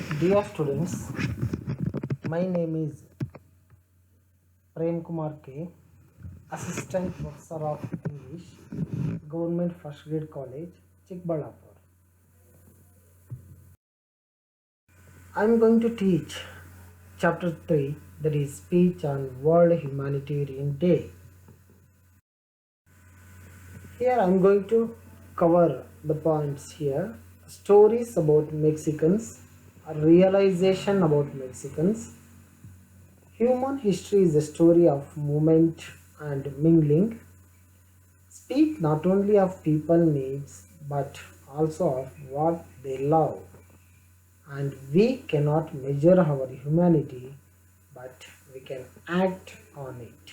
Dear students, my name is Prem Kumar K, Assistant Professor of English, Government First Grade College, Chikbalapur. I am going to teach Chapter 3, that is Speech on World Humanitarian Day. Here I am going to cover the points here: stories about Mexicans, a realization about Mexicans. Human history is a story of movement and mingling. Speak not only of people needs but also of what they love. And we cannot measure our humanity, but we can act on it.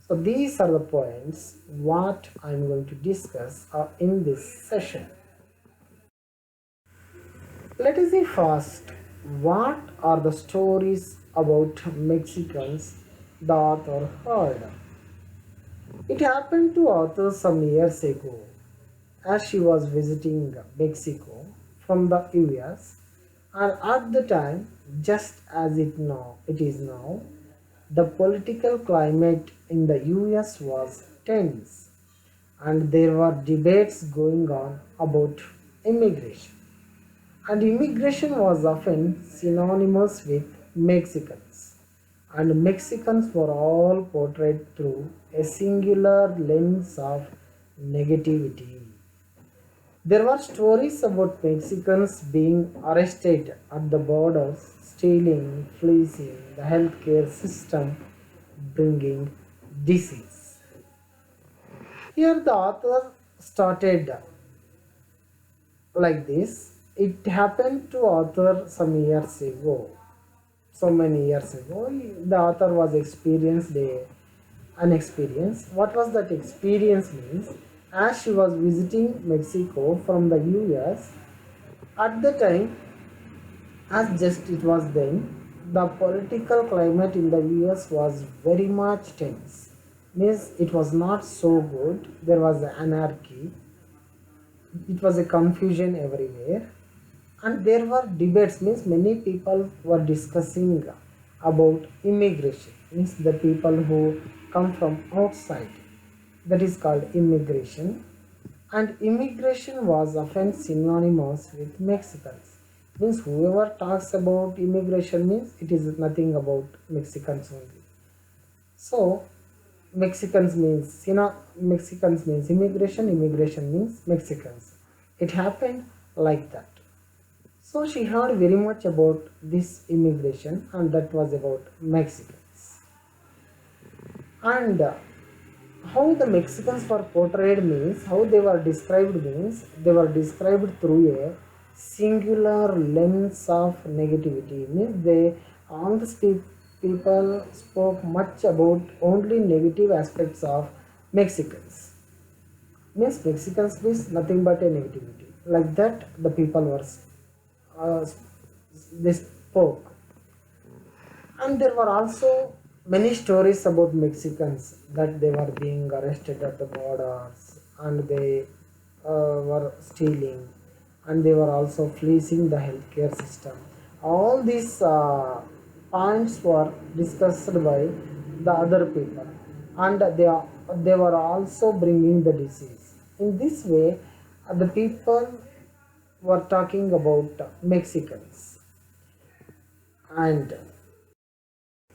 So these are the points what I am going to discuss in this session. Let us see first what are the stories about Mexicans the author heard. It happened to author some years ago as she was visiting Mexico from the US, and at the time, just as it is now, the political climate in the US was tense and there were debates going on about immigration. And immigration was often synonymous with Mexicans, and Mexicans were all portrayed through a singular lens of negativity. There were stories about Mexicans being arrested at the borders, stealing, fleecing the healthcare system, bringing disease. Here the author started like this. It happened to author some years ago. So many years ago, the author was experienced an experience. What was that experience means? As she was visiting Mexico from the US, at the time, as just it was then, the political climate in the US was very much tense. Means it was not so good. There was anarchy. It was a confusion everywhere, and there were debates. Means many people were discussing about immigration. Means the people who come from outside, that is called immigration. And immigration was often synonymous with Mexicans. Means whoever talks about immigration means it is nothing about Mexicans only. So Mexicans means immigration, immigration means Mexicans. It happened like that. So she heard very much about this immigration, and that was about Mexicans. And how the Mexicans were portrayed means, how they were described means, they were described through a singular lens of negativity. Means all the people spoke much about only negative aspects of Mexicans. Means Mexicans means nothing but a negativity. Like that, the people were they spoke. And there were also many stories about Mexicans that they were being arrested at the borders, and they were stealing, and they were also fleecing the healthcare system. All these points were discussed by the other people, and they were also bringing the disease. In this way, the people were talking about Mexicans. And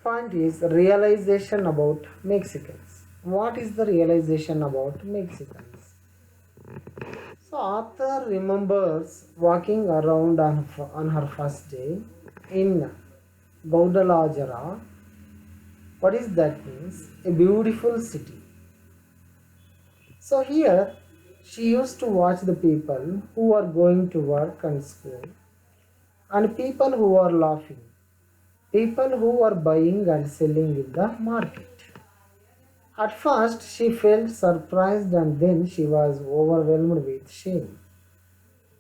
point is realization about Mexicans. What is the realization about Mexicans? So author remembers walking around on her first day in Guadalajara. What is that means? A beautiful city. So here she used to watch the people who are going to work and school, and people who are laughing, people who are buying and selling in the market. At first she felt surprised, and then she was overwhelmed with shame.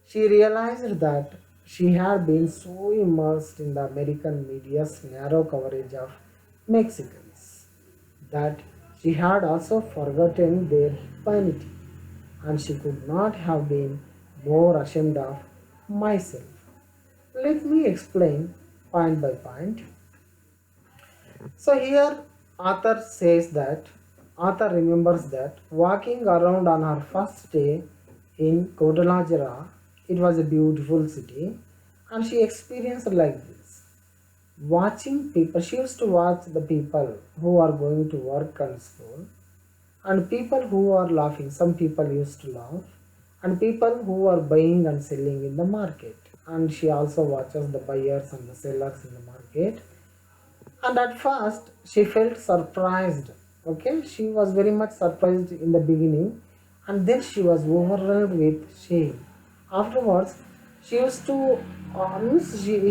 She realized that she had been so immersed in the American media's narrow coverage of Mexicans that she had also forgotten their humanity, and she could not have been more ashamed of myself. Let me explain point by point. So here author remembers that walking around on her first day in Kodalajara, it was a beautiful city, and she experienced like this. Watching people, she used to watch the people who are going to work and school, and people who are laughing. Some people used to laugh, and people who are buying and selling in the market. And she also watches the buyers and the sellers in the market, and at first she felt surprised. Okay, she was very much surprised in the beginning, and then she was overwhelmed with shame. Afterwards she used to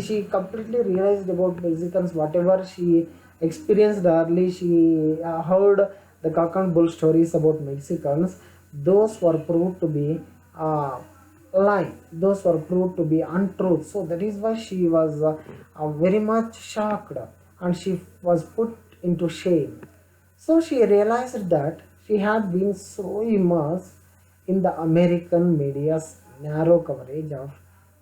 she completely realized about Mexicans. Whatever she experienced early, she heard the cock and bull stories about Mexicans. Those were proved to be uh, lie. Those were proved to be untruth. So that is why she was very much shocked, and she was put into shame. So she realized that she had been so immersed in the American media's narrow coverage of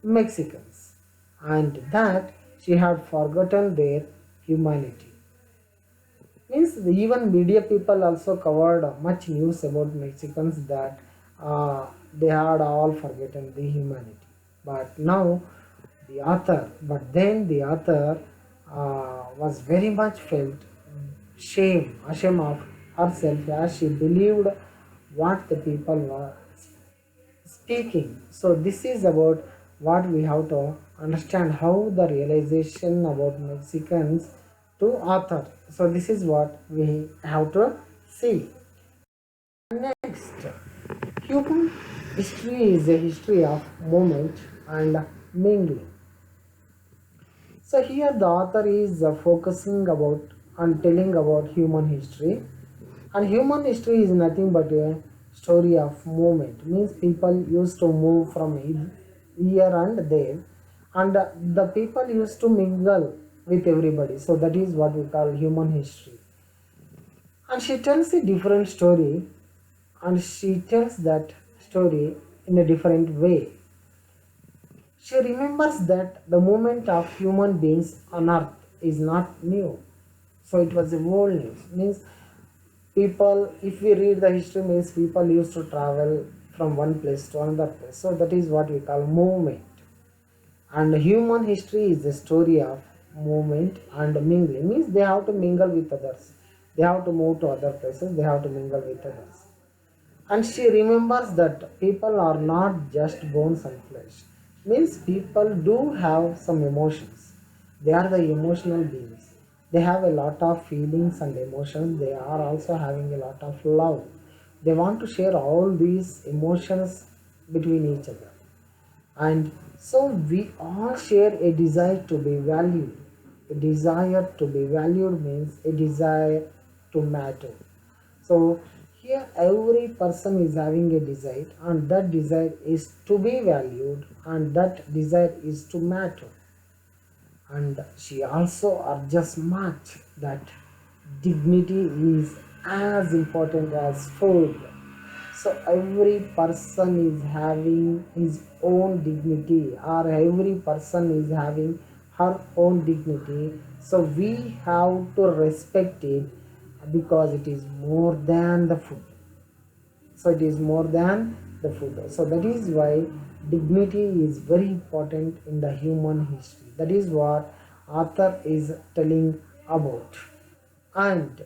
Mexicans, and that she had forgotten their humanity. Means even media people also covered much news about Mexicans that they had all forgotten the humanity. But now but then the author was very much felt ashamed of herself as she believed what the people were speaking. So this is about what we have to understand, how the realization about Mexicans to author. So this is what we have to see. Next, human history is a history of movement and mingling. So here the author is focusing about and telling about human history, and human history is nothing but a story of movement. Means people used to move from here and there, and the people used to mingle with everybody. So that is what we call human history. And she tells a different story, and she tells that story in a different way. She remembers that the movement of human beings on earth is not new. So it was a old news. Means people, if we read the history, means people used to travel from one place to another place. So that is what we call movement. And human history is the story of movement and mingling. Means they have to mingle with others. They have to move to other places. They have to mingle with others. And she remembers that people are not just bones and flesh. Means people do have some emotions. They are the emotional beings. They have a lot of feelings and emotions. They are also having a lot of love. They want to share all these emotions between each other. And so we all share a desire to be valued. A desire to be valued means a desire to matter. So here every person is having a desire, and that desire is to be valued, and that desire is to matter. And she also urges much that dignity is as important as food. So every person is having his own dignity, or every person is having her own dignity. So we have to respect it because it is more than the food. So it is more than the food. So that is why dignity is very important in the human history. That is what author is telling about. And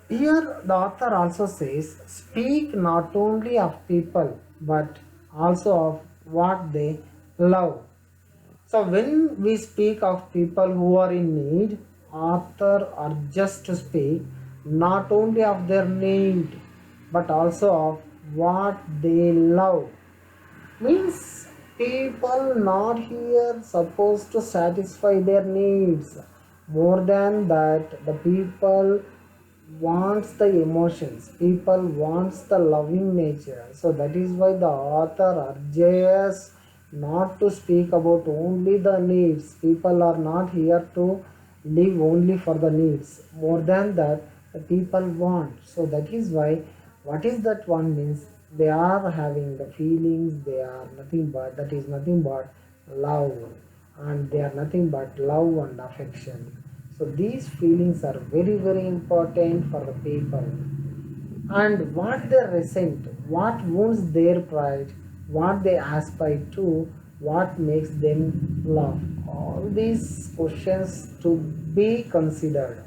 here the author also says, speak not only of people but also of what they love. So when we speak of people who are in need, author urges to speak not only of their need but also of what they love. Means people not here supposed to satisfy their needs. More than that, the people wants the emotions. People wants the loving nature. So that is why the author urges not to speak about only the needs. People are not here to live only for the needs. More than that, the people want. So that is why what is that one means they are having the feelings, they are nothing but, that is nothing but love, and they are nothing but love and affection. So these feelings are very very important for the people, and what they resent, what wounds their pride, what they aspire to, what makes them laugh. All these questions to be considered.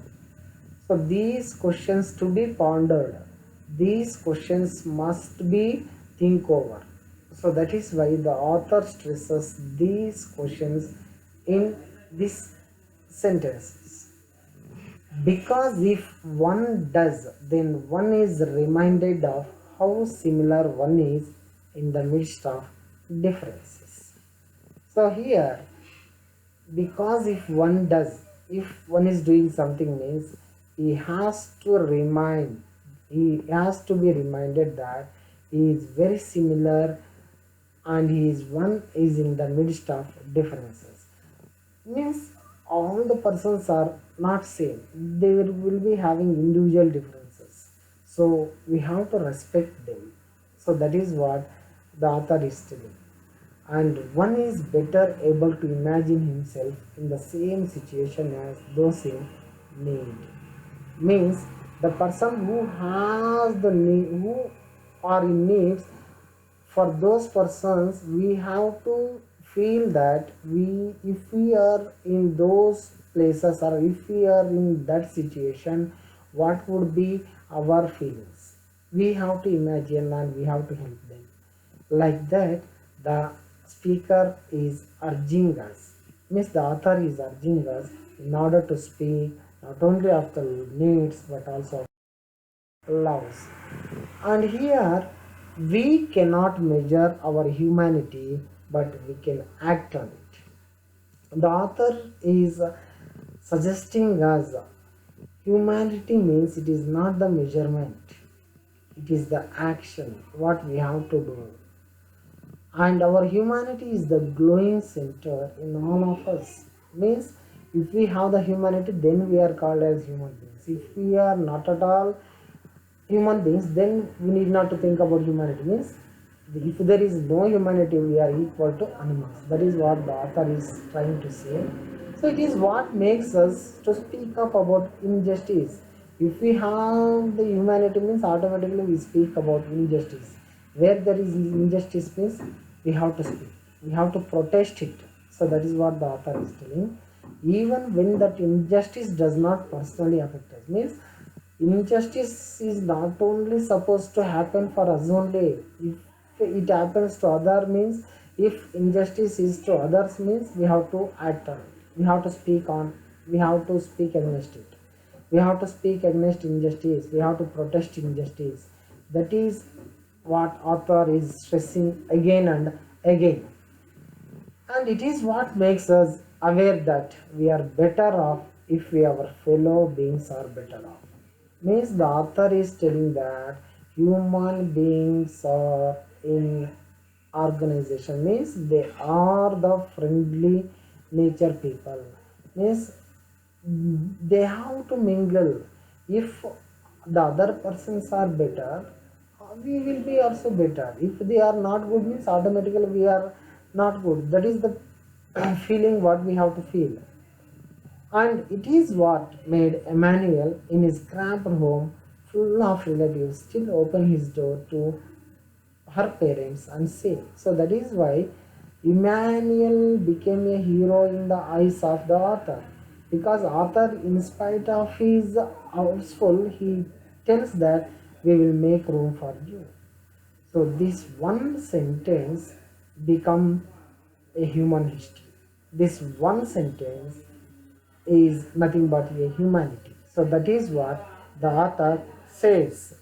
So these questions to be pondered. These questions must be think over. So that is why the author stresses these questions in this sentences. Because if one does, then one is reminded of how similar one is in the midst of differences. So here, because if one does, if one is doing something means he has to be reminded that he is very similar, and he is one is in the midst of differences. Means all the persons are not same, they will be having individual differences, so we have to respect them. So that is what the author is telling. And one is better able to imagine himself in the same situation as those in need. Means the person who has the need, who are in needs, for those persons we have to feel that we, if we are in those places or if we are in that situation, what would be our feelings, we have to imagine and we have to help them. Like that, the speaker is urging us, means the author is urging us in order to speak not only of the needs but also of loves. And here we cannot measure our humanity, but we can act on it. The author is suggesting us humanity means it is not the measurement, it is the action, what we have to do. And our humanity is the glowing center in all of us. Means if we have the humanity, then we are called as human beings. If we are not at all human beings, then we need not to think about humanity. Means if there is no humanity, we are equal to animals. That is what the author is trying to say. So it is what makes us to speak up about injustice. If we have the humanity means automatically we speak about injustice. Where there is injustice means we have to speak. We have to protest it. So that is what the author is telling. Even when that injustice does not personally affect us, means injustice is not only supposed to happen for us only. If it happens to other means, if injustice is to others means we have to act on it. We have to speak on. We have to speak against it. We have to speak against injustice. We have to protest injustice. That is what author is stressing again and again. And it is what makes us aware that we are better off if we, our fellow beings are better off. Means the author is telling that human beings are in organization, means they are the friendly nature people. Means they have to mingle. If the other persons are better, we will be also better. If they are not good means automatically we are not good. That is the feeling what we have to feel. And it is what made Emmanuel, in his cramped home full of relatives, still open his door to her parents and say. So that is why Emmanuel became a hero in the eyes of the author. Because author, in spite of his houseful, he tells that we will make room for you. So this one sentence become a human history. This one sentence is nothing but a humanity. So that is what the author says.